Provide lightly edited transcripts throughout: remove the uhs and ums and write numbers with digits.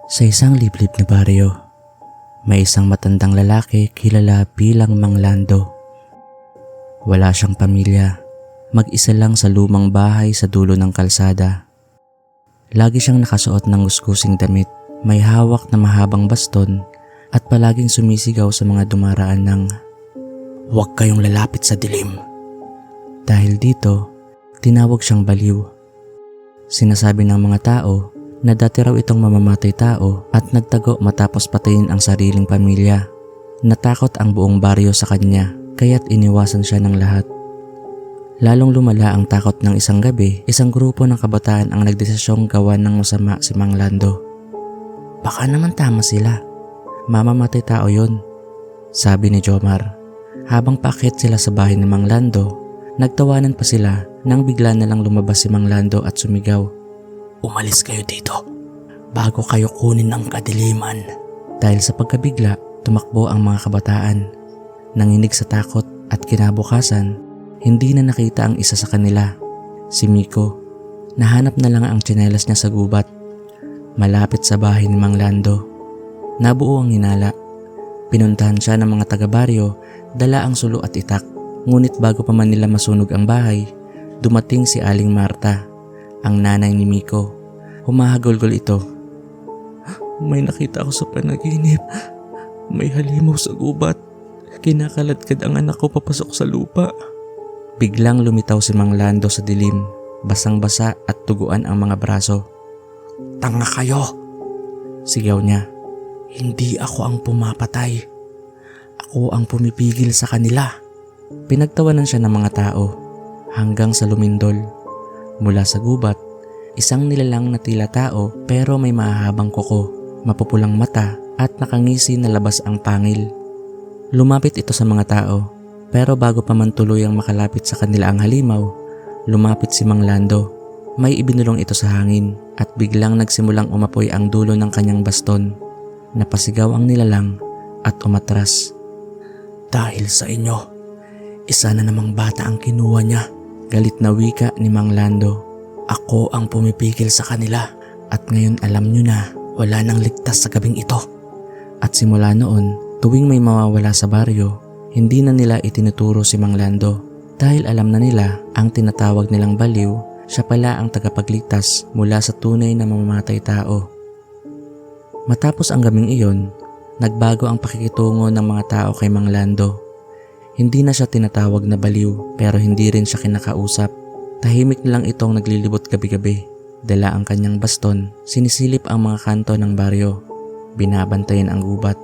Sa isang liblib na baryo, may isang matandang lalaki kilala bilang Mang Lando. Wala siyang pamilya, mag-isa lang sa lumang bahay sa dulo ng kalsada. Lagi siyang nakasuot ng kuskusing damit, may hawak na mahabang baston at palaging sumisigaw sa mga dumaraan ng "Huwag kayong lalapit sa dilim." Dahil dito, tinawag siyang baliw. Sinasabi ng mga tao na dati raw itong mamamatay tao at nagtago matapos patayin ang sariling pamilya. Natakot ang buong baryo sa kanya kaya't iniwasan siya ng lahat. Lalong lumala ang takot ng isang gabi, isang grupo ng kabataan ang nagdesisyong gawan ng masama si Mang Lando. "Baka naman tama sila, mamamatay tao yun," sabi ni Jomar. Habang paakyat sila sa bahay ni Mang Lando, nagtawanan pa sila nang bigla na lang lumabas si Mang Lando at sumigaw, "Umalis kayo dito bago kayo kunin ng kadiliman." Dahil sa pagkabigla, tumakbo ang mga kabataan. Nanginig sa takot at kinabukasan, hindi na nakita ang isa sa kanila, si Miko. Nahanap na lang ang tsinelas niya sa gubat, malapit sa bahay ni Mang Lando. Nabuo ang hinala. Pinuntahan siya ng mga taga-baryo, dala ang sulo at itak. Ngunit bago pa man nila masunog ang bahay, dumating si Aling Marta, ang nanay ni Miko. Humahagulgol ito. "May nakita ako sa panaginip. May halimaw sa gubat. Kinakaladkad ang anak ko papasok sa lupa." Biglang lumitaw si Mang Lando sa dilim, basang-basa at tuguan ang mga braso. "Tanga kayo!" sigaw niya. "Hindi ako ang pumapatay. Ako ang pumipigil sa kanila." Pinagtawanan siya ng mga tao hanggang sa lumindol. Mula sa gubat, isang nilalang na tila tao pero may mahahabang kuko, mapupulang mata at nakangisi na labas ang pangil. Lumapit ito sa mga tao, pero bago pa man tuluyang makalapit sa kanila ang halimaw, lumapit si Mang Lando. May ibinulong ito sa hangin at biglang nagsimulang umapoy ang dulo ng kanyang baston. Napasigaw ang nilalang at umatras. "Dahil sa inyo, isa na namang bata ang kinuha niya." Galit na wika ni Mang Lando. "Ako ang pumipigil sa kanila at ngayon alam nyo na wala nang ligtas sa gabing ito." At simula noon, tuwing may mawawala sa baryo, hindi na nila itinuturo si Mang Lando dahil alam na nila ang tinatawag nilang baliw, siya pala ang tagapagligtas mula sa tunay na mamamatay tao. Matapos ang gabing iyon, nagbago ang pakikitungo ng mga tao kay Mang Lando. Hindi na siya tinatawag na baliw pero hindi rin siya kinakausap. Tahimik na lang itong naglilibot gabi-gabi. Dala ang kanyang baston, sinisilip ang mga kanto ng baryo. Binabantayan ang gubat.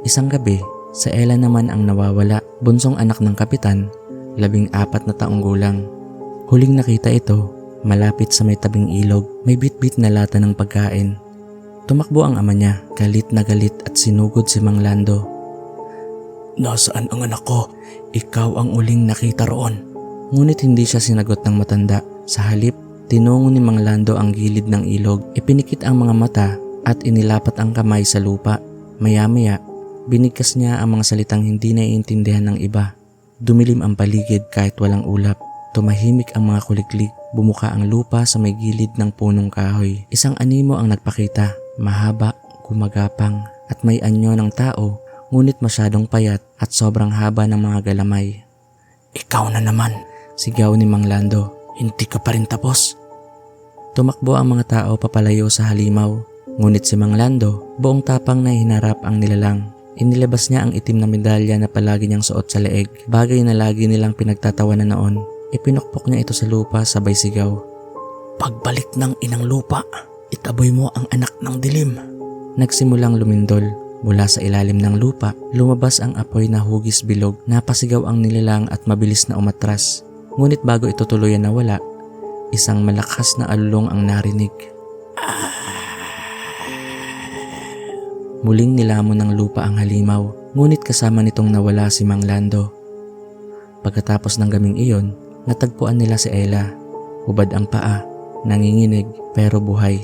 Isang gabi, sa Ella naman ang nawawala, bunsong anak ng kapitan, 14 na taong gulang. Huling nakita ito, malapit sa may tabing ilog, may bit-bit na lata ng pagkain. Tumakbo ang ama niya, galit na galit at sinugod si Mang Lando. "Nasaan ang anak ko? Ikaw ang uling nakita roon." Ngunit hindi siya sinagot ng matanda. Sa halip, tinungo ni Mang Lando ang gilid ng ilog, ipinikit ang mga mata at inilapat ang kamay sa lupa. Maya-maya, binigkas niya ang mga salitang hindi naiintindihan ng iba. Dumilim ang paligid kahit walang ulap. Tumahimik ang mga kuliklik. Bumuka ang lupa sa may gilid ng punong kahoy. Isang animo ang nagpakita. Mahaba, gumagapang at may anyo ng tao, ngunit masyadong payat at sobrang haba ng mga galamay. "Ikaw na naman," sigaw ni Mang Lando. "Hindi ka pa rin tapos." Tumakbo ang mga tao papalayo sa halimaw. Ngunit si Mang Lando, buong tapang na hinarap ang nilalang. Inilabas niya ang itim na medalya na palagi niyang suot sa leeg, bagay na lagi nilang pinagtatawanan noon. Ipinukpok niya ito sa lupa sabay sigaw, "Pagbalik ng inang lupa, itaboy mo ang anak ng dilim." Nagsimulang lumindol. Mula sa ilalim ng lupa, lumabas ang apoy na hugis bilog. Napasigaw ang nilalang at mabilis na umatras. Ngunit bago ito tuluyan nawala, isang malakas na alulong ang narinig. Muling nilamon ng lupa ang halimaw, ngunit kasama nitong nawala si Mang Lando. Pagkatapos ng gaming iyon, natagpuan nila si Ella. Hubad ang paa, nanginginig pero buhay.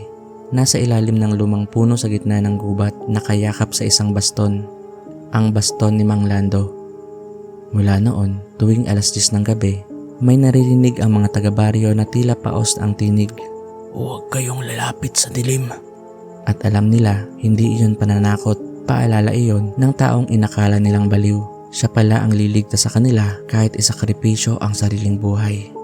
Nasa ilalim ng lumang puno sa gitna ng gubat, nakayakap sa isang baston. Ang baston ni Mang Lando. Mula noon, tuwing 10:00 ng gabi, may naririnig ang mga taga-baryo na tila paos ang tinig. "Huwag kayong lalapit sa dilim. At alam nila, hindi iyon pananakot, paalala iyon ng taong inakala nilang baliw. Siya pala ang liligtas sa kanila kahit isakripisyo ang sariling buhay.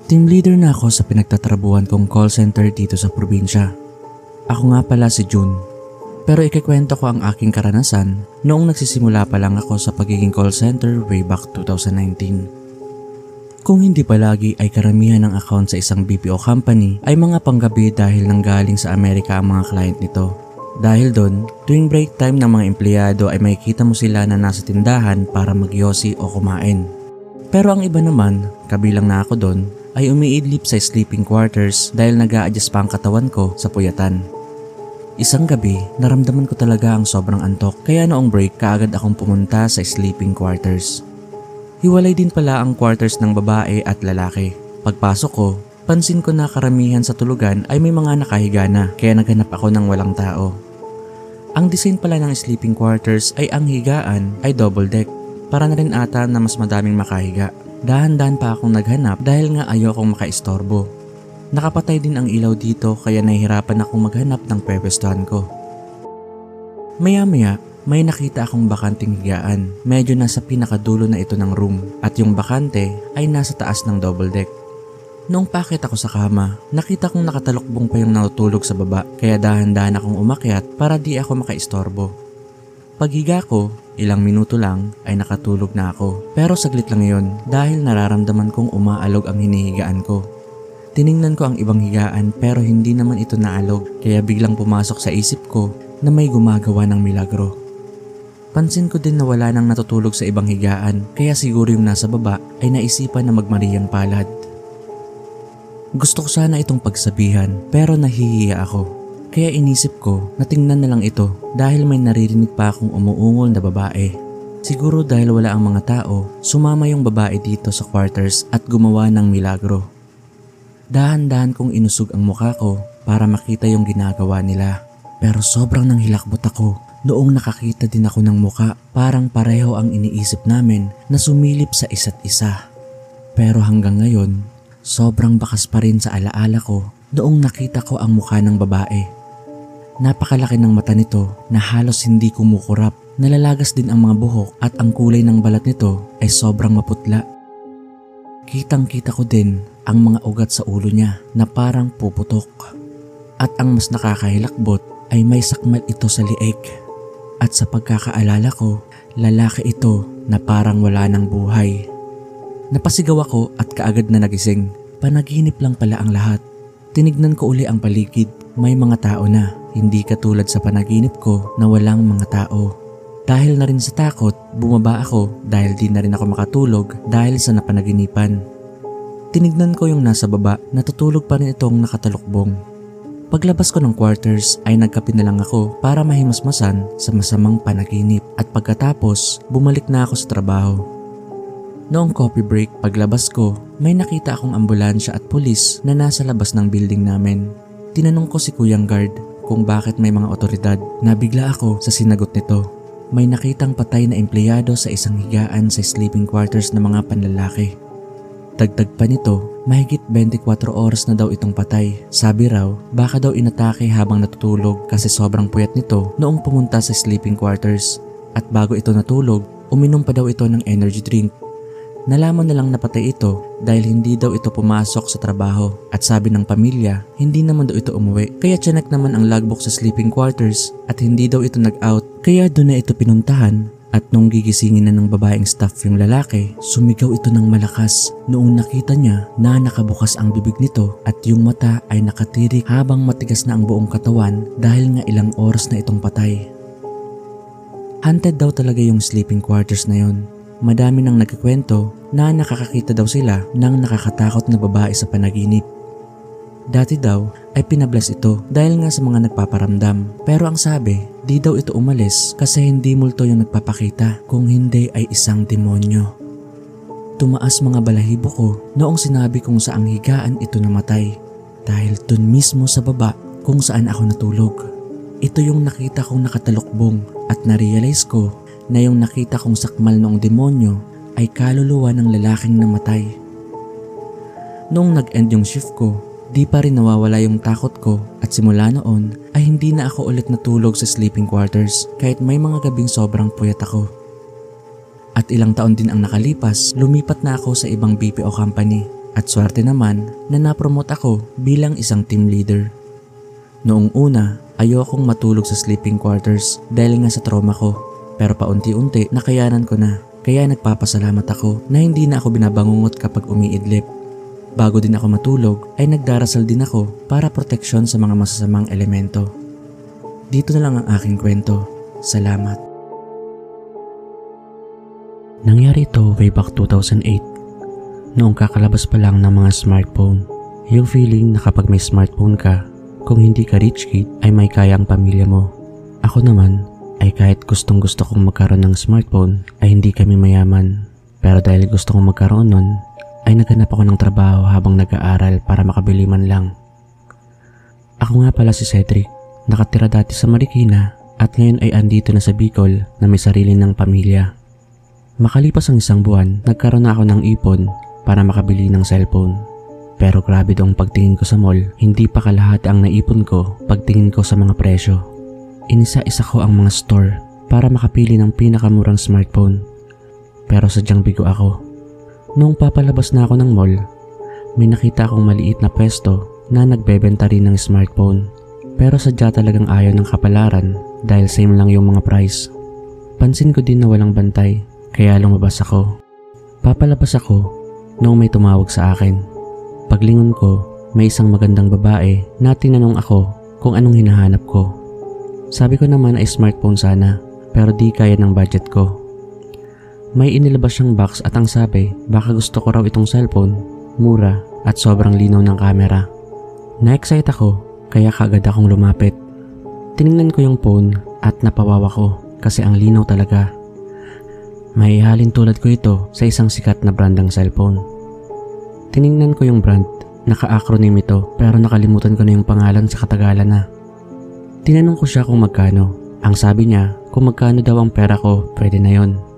Team leader na ako sa pinagtatrabuhan kong call center dito sa probinsya. Ako nga pala si June. Pero ikikwento ko ang aking karanasan noong nagsisimula pa lang ako sa pagiging call center way back 2019. Kung hindi palagi ay karamihan ng account sa isang BPO company ay mga panggabi dahil nanggaling sa Amerika ang mga client nito. Dahil doon, tuwing break time ng mga empleyado ay makikita mo sila na nasa tindahan para magyosi o kumain. Pero ang iba naman, kabilang na ako doon, ay umiidlip sa sleeping quarters dahil nag-a-adjust pa ang katawan ko sa puyatan. Isang gabi, naramdaman ko talaga ang sobrang antok kaya noong break kaagad akong pumunta sa sleeping quarters. Hiwalay din pala ang quarters ng babae at lalaki. Pagpasok ko, pansin ko na karamihan sa tulugan ay may mga nakahiga na kaya naghanap ako ng walang tao. Ang design pala ng sleeping quarters ay ang higaan ay double deck para na rin ata na mas madaming makahiga. Dahan-dahan pa akong naghanap dahil nga ayokong makaistorbo. Nakapatay din ang ilaw dito kaya nahihirapan akong maghanap ng pwepustuhan ko. Maya-maya, may nakita akong bakanting higaan. Medyo nasa pinakadulo na ito ng room at yung bakante ay nasa taas ng double deck. Noong pakit ako sa kama, nakita kong nakatalukbong pa yung natutulog sa baba kaya dahan-dahan akong umakyat para di ako makaistorbo. Paghiga ko, ilang minuto lang ay nakatulog na ako. Pero saglit lang yon dahil nararamdaman kong umaalog ang hinihigaan ko. Tiningnan ko ang ibang higaan pero hindi naman ito naalog kaya biglang pumasok sa isip ko na may gumagawa ng milagro. Pansin ko din na wala nang natutulog sa ibang higaan kaya siguro yung nasa baba ay naisipan na magmariyang palad. Gusto ko sana itong pagsabihan pero nahihiya ako. Kaya inisip ko na tingnan na lang ito dahil may naririnig pa akong umuungol na babae. Siguro dahil wala ang mga tao, sumama yung babae dito sa quarters at gumawa ng milagro. Dahan-dahan kong inusog ang mukha ko para makita yung ginagawa nila. Pero sobrang nanghilakbot ako noong nakakita din ako ng muka. Parang pareho ang iniisip namin na sumilip sa isa't isa. Pero hanggang ngayon, sobrang bakas pa rin sa alaala ko noong nakita ko ang mukha ng babae. Napakalaki ng mata nito na halos hindi kumukurap. Nalalagas din ang mga buhok at ang kulay ng balat nito ay sobrang maputla. Kitang-kita ko din ang mga ugat sa ulo niya na parang puputok. At ang mas nakakahilakbot ay may sakmal ito sa liig. At sa pagkakaalala ko, lalaki ito na parang wala ng buhay. Napasigaw ako at kaagad na nagising. Panaginip lang pala ang lahat. Tinignan ko uli ang paligid. May mga tao na, hindi katulad sa panaginip ko na walang mga tao. Dahil na rin sa takot, bumaba ako dahil di na rin ako makatulog dahil sa napanaginipan. Tinignan ko yung nasa baba, natutulog pa rin itong nakatalukbong. Paglabas ko ng quarters ay nagkape na lang ako para mahimasmasan sa masamang panaginip at pagkatapos bumalik na ako sa trabaho. Noong coffee break, paglabas ko, may nakita akong ambulansya at pulis na nasa labas ng building namin. Tinanong ko si Kuyang Guard kung bakit may mga otoridad. Nabigla ako sa sinagot nito. May nakitang patay na empleyado sa isang higaan sa sleeping quarters ng mga panlalaki. Dagdag pa nito, mahigit 24 oras na daw itong patay. Sabi raw, baka daw inatake habang natutulog kasi sobrang puyat nito noong pumunta sa sleeping quarters. At bago ito natulog, uminom pa daw ito ng energy drink. Nalaman na lang napatay ito dahil hindi daw ito pumasok sa trabaho at sabi ng pamilya hindi naman daw ito umuwi kaya tiyanak naman ang logbook sa sleeping quarters at hindi daw ito nag-out kaya doon na ito pinuntahan at nung gigisingin na ng babaeng staff yung lalaki, sumigaw ito ng malakas noong nakita niya na nakabukas ang bibig nito at yung mata ay nakatirik habang matigas na ang buong katawan dahil nga ilang oras na itong patay. Haunted daw talaga yung sleeping quarters na yon. Madami nang nagkikwento na nakakakita daw sila ng nakakatakot na babae sa panaginip. Dati daw ay pinabless ito dahil nga sa mga nagpaparamdam. Pero ang sabi, di daw ito umalis kasi hindi multo yung nagpapakita kung hindi ay isang demonyo. Tumaas mga balahibo ko noong sinabi kong saang higaan ito namatay dahil dun mismo sa baba kung saan ako natulog. Ito yung nakita kong nakatalukbong at narealize ko na yung nakita kong sakmal noong demonyo ay kaluluwa ng lalaking namatay. Noong nag-end yung shift ko, di pa rin nawawala yung takot ko at simula noon ay hindi na ako ulit natulog sa sleeping quarters kahit may mga gabing sobrang puyat ako. At ilang taon din ang nakalipas, lumipat na ako sa ibang BPO company at swerte naman na napromote ako bilang isang team leader. Noong una, ayokong matulog sa sleeping quarters dahil nga sa trauma ko, pero paunti-unti nakayanan ko na, kaya nagpapasalamat ako na hindi na ako binabangungot kapag umiidlip. Bago din ako matulog ay nagdarasal din ako para proteksyon sa mga masasamang elemento. Dito na lang ang aking kwento. Salamat. Nangyari ito way back 2008. Noong kakalabas pa lang ng mga smartphone. Yung feeling na kapag may smartphone ka, kung hindi ka rich kid ay may kaya ang pamilya mo. Ako naman ay kahit gustong gusto kong magkaroon ng smartphone ay hindi kami mayaman. Pero dahil gusto kong magkaroon nun, ay naghanap ako ng trabaho habang nag-aaral para makabili man lang. Ako nga pala si Cedric, nakatira dati sa Marikina at ngayon ay andito na sa Bicol na may sarili ng pamilya. Makalipas ang isang buwan, nagkaroon na ako ng ipon para makabili ng cellphone. Pero grabe daw ang pagtingin ko sa mall, hindi pa kalahati ang naipon ko pagtingin ko sa mga presyo. Inisa-isa ko ang mga store para makapili ng pinakamurang smartphone. Pero sadyang bigo ako. Noong papalabas na ako ng mall, may nakita akong maliit na pwesto na nagbebenta rin ng smartphone. Pero sadya talagang ayaw ng kapalaran dahil same lang yung mga price. Pansin ko din na walang bantay, kaya lumabas ako. Papalabas ako noong may tumawag sa akin. Paglingon ko, may isang magandang babae na tinanong ako kung anong hinahanap ko. Sabi ko naman ay smartphone sana, pero di kaya ng budget ko. May inilabas siyang box at ang sabi, baka gusto ko raw itong cellphone, mura at sobrang linaw ng camera. Na-excite ako, kaya kaagad akong lumapit. Tiningnan ko yung phone at napawawa ko kasi ang linaw talaga. Maihalin tulad ko ito sa isang sikat na brandang cellphone. Tiningnan ko yung brand, naka-acronym ito pero nakalimutan ko na yung pangalan sa katagalan na. Tinanong ko siya kung magkano. Ang sabi niya, kung magkano daw ang pera ko, pwede na yon.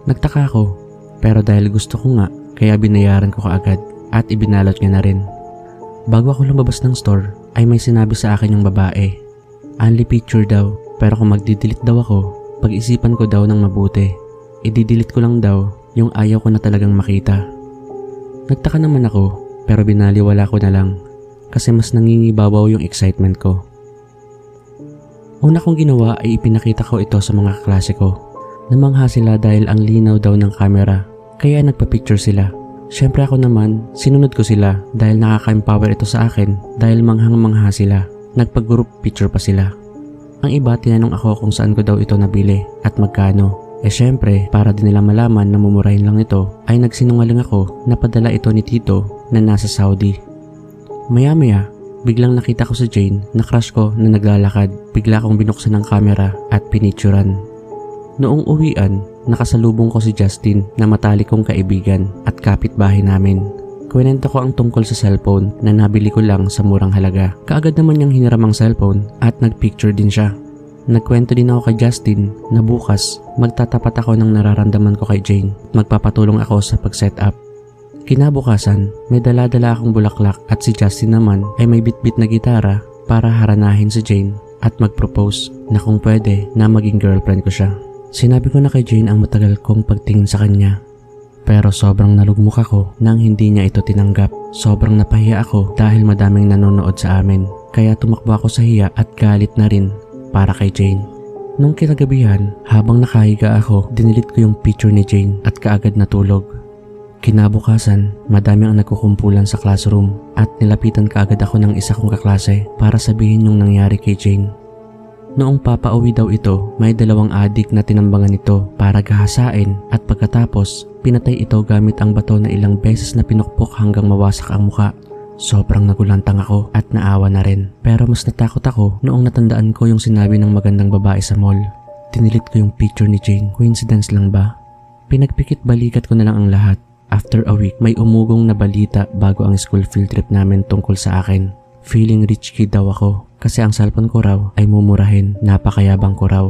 Nagtaka ako, pero dahil gusto ko nga, kaya binayaran ko kaagad at ibinalot niya na rin. Bago ako lumabas ng store, ay may sinabi sa akin yung babae. Only picture daw, pero kung magdidelete daw ako, pag-isipan ko daw ng mabuti. I-delete ko lang daw yung ayaw ko na talagang makita. Nagtaka naman ako, pero binaliwala ko na lang kasi mas nangingibabaw yung excitement ko. Una kong ginawa ay ipinakita ko ito sa mga kaklase ko. Namangha sila dahil ang linaw daw ng camera, kaya nagpa-picture sila. Syempre ako naman, sinunod ko sila dahil nakaka-empower ito sa akin dahil manghang-mangha sila. Nagpa-group picture pa sila. Ang iba tinanong ako kung saan ko daw ito nabili at magkano. Syempre, para din nila malaman na mumurahin lang ito, ay nagsinungaling ako na padala ito ni Tito na nasa Saudi. Maya-maya, biglang nakita ko si Jane na crush ko na naglalakad. Bigla kong binuksan ng camera at pinicturan. Noong uwian, nakasalubong ko si Justin na matalik kong kaibigan at kapitbahay namin. Kwento ko ang tungkol sa cellphone na nabili ko lang sa murang halaga. Kaagad naman niyang hiniram ang cellphone at nagpicture din siya. Nagkwento din ako kay Justin na bukas magtatapat ako ng nararamdaman ko kay Jane. Magpapatulong ako sa pag-set up. Kinabukasan, may dala-dala akong bulaklak at si Justin naman ay may bitbit na gitara para haranahin si Jane at mag-propose na kung pwede na maging girlfriend ko siya. Sinabi ko na kay Jane ang matagal kong pagtingin sa kanya. Pero sobrang nalugmok ako nang hindi niya ito tinanggap. Sobrang napahiya ako dahil madaming nanonood sa amin. Kaya tumakbo ako sa hiya at galit na rin para kay Jane. Nung kinagabihan, habang nakahiga ako, dinilit ko yung picture ni Jane at kaagad natulog. Kinabukasan, madami ang nagkukumpulan sa classroom at nilapitan kaagad ako ng isa kong kaklase para sabihin yung nangyari kay Jane. Noong papauwi daw ito, may dalawang adik na tinambangan ito para gahasain at pagkatapos, pinatay ito gamit ang bato na ilang beses na pinukpok hanggang mawasak ang muka. Sobrang nagulantang ako at naawa na rin. Pero mas natakot ako noong natandaan ko yung sinabi ng magandang babae sa mall. Dinilit ko yung picture ni Jane. Coincidence lang ba? Pinagpikit balikat ko na lang ang lahat. After a week, may umugong na balita bago ang school field trip namin tungkol sa akin. Feeling rich kid daw ako kasi ang cellphone ko raw ay mumurahin, napakayabang ko raw.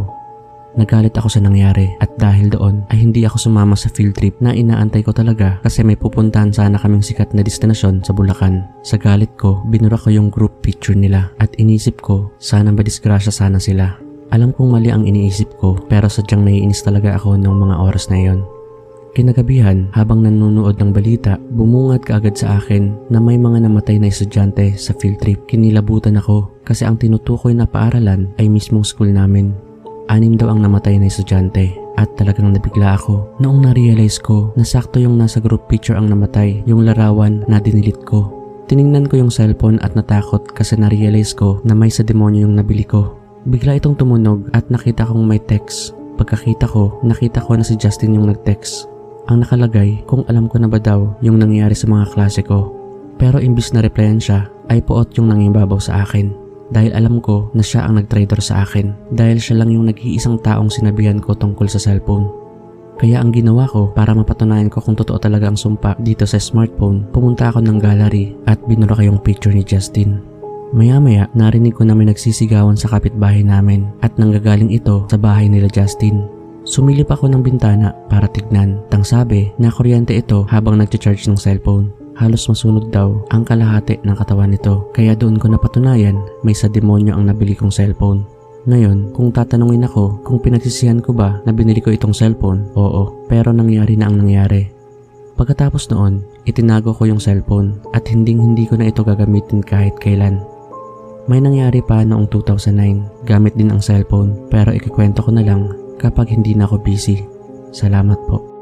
Nagalit ako sa nangyari at dahil doon ay hindi ako sumama sa field trip na inaantay ko talaga kasi may pupuntahan sana kaming sikat na destinasyon sa Bulacan. Sa galit ko, binura ko yung group picture nila at inisip ko sana madisgrasya sana sila. Alam kong mali ang iniisip ko pero sadyang naiinis talaga ako ng mga oras na iyon. Kinagabihan, habang nanonood ng balita, bumungad kaagad sa akin na may mga namatay na estudyante sa field trip. Kinilabutan ako kasi ang tinutukoy na paaralan ay mismong school namin. 6 daw ang namatay na estudyante at talagang nabigla ako noong na-realize ko na sakto yung nasa group picture ang namatay, yung larawan na dinilit ko. Tiningnan ko yung cellphone at natakot kasi na-realize ko na may sa demonyo yung nabili ko. Bigla itong tumunog at nakita kong may text. Pagkakita ko, nakita ko na si Justin yung nag-text. Ang nakalagay kung alam ko na ba daw yung nangyari sa mga klase ko. Pero imbis na replyan siya, ay puot yung nangibabaw sa akin. Dahil alam ko na siya ang nag-traitor sa akin dahil siya lang yung nag-iisang taong sinabihan ko tungkol sa cellphone. Kaya ang ginawa ko para mapatunayan ko kung totoo talaga ang sumpa dito sa smartphone, pumunta ako ng gallery at binura ko yung picture ni Justin. Maya-maya narinig ko na may nagsisigawan sa kapitbahay namin at nanggagaling ito sa bahay nila Justin. Sumilip ako ng bintana para tignan. Tang sabi na kuryente ito habang nagcha-charge ng cellphone. Halos masunog daw ang kalahati ng katawan nito. Kaya doon ko napatunayan may sa demonyo ang nabili kong cellphone. Ngayon, kung tatanungin ako kung pinagsisihan ko ba na binili ko itong cellphone, oo. Pero nangyari na ang nangyari. Pagkatapos noon, itinago ko yung cellphone at hindi ko na ito gagamitin kahit kailan. May nangyari pa noong 2009, gamit din ang cellphone pero ikikwento ko na lang kapag hindi na ako busy. Salamat po.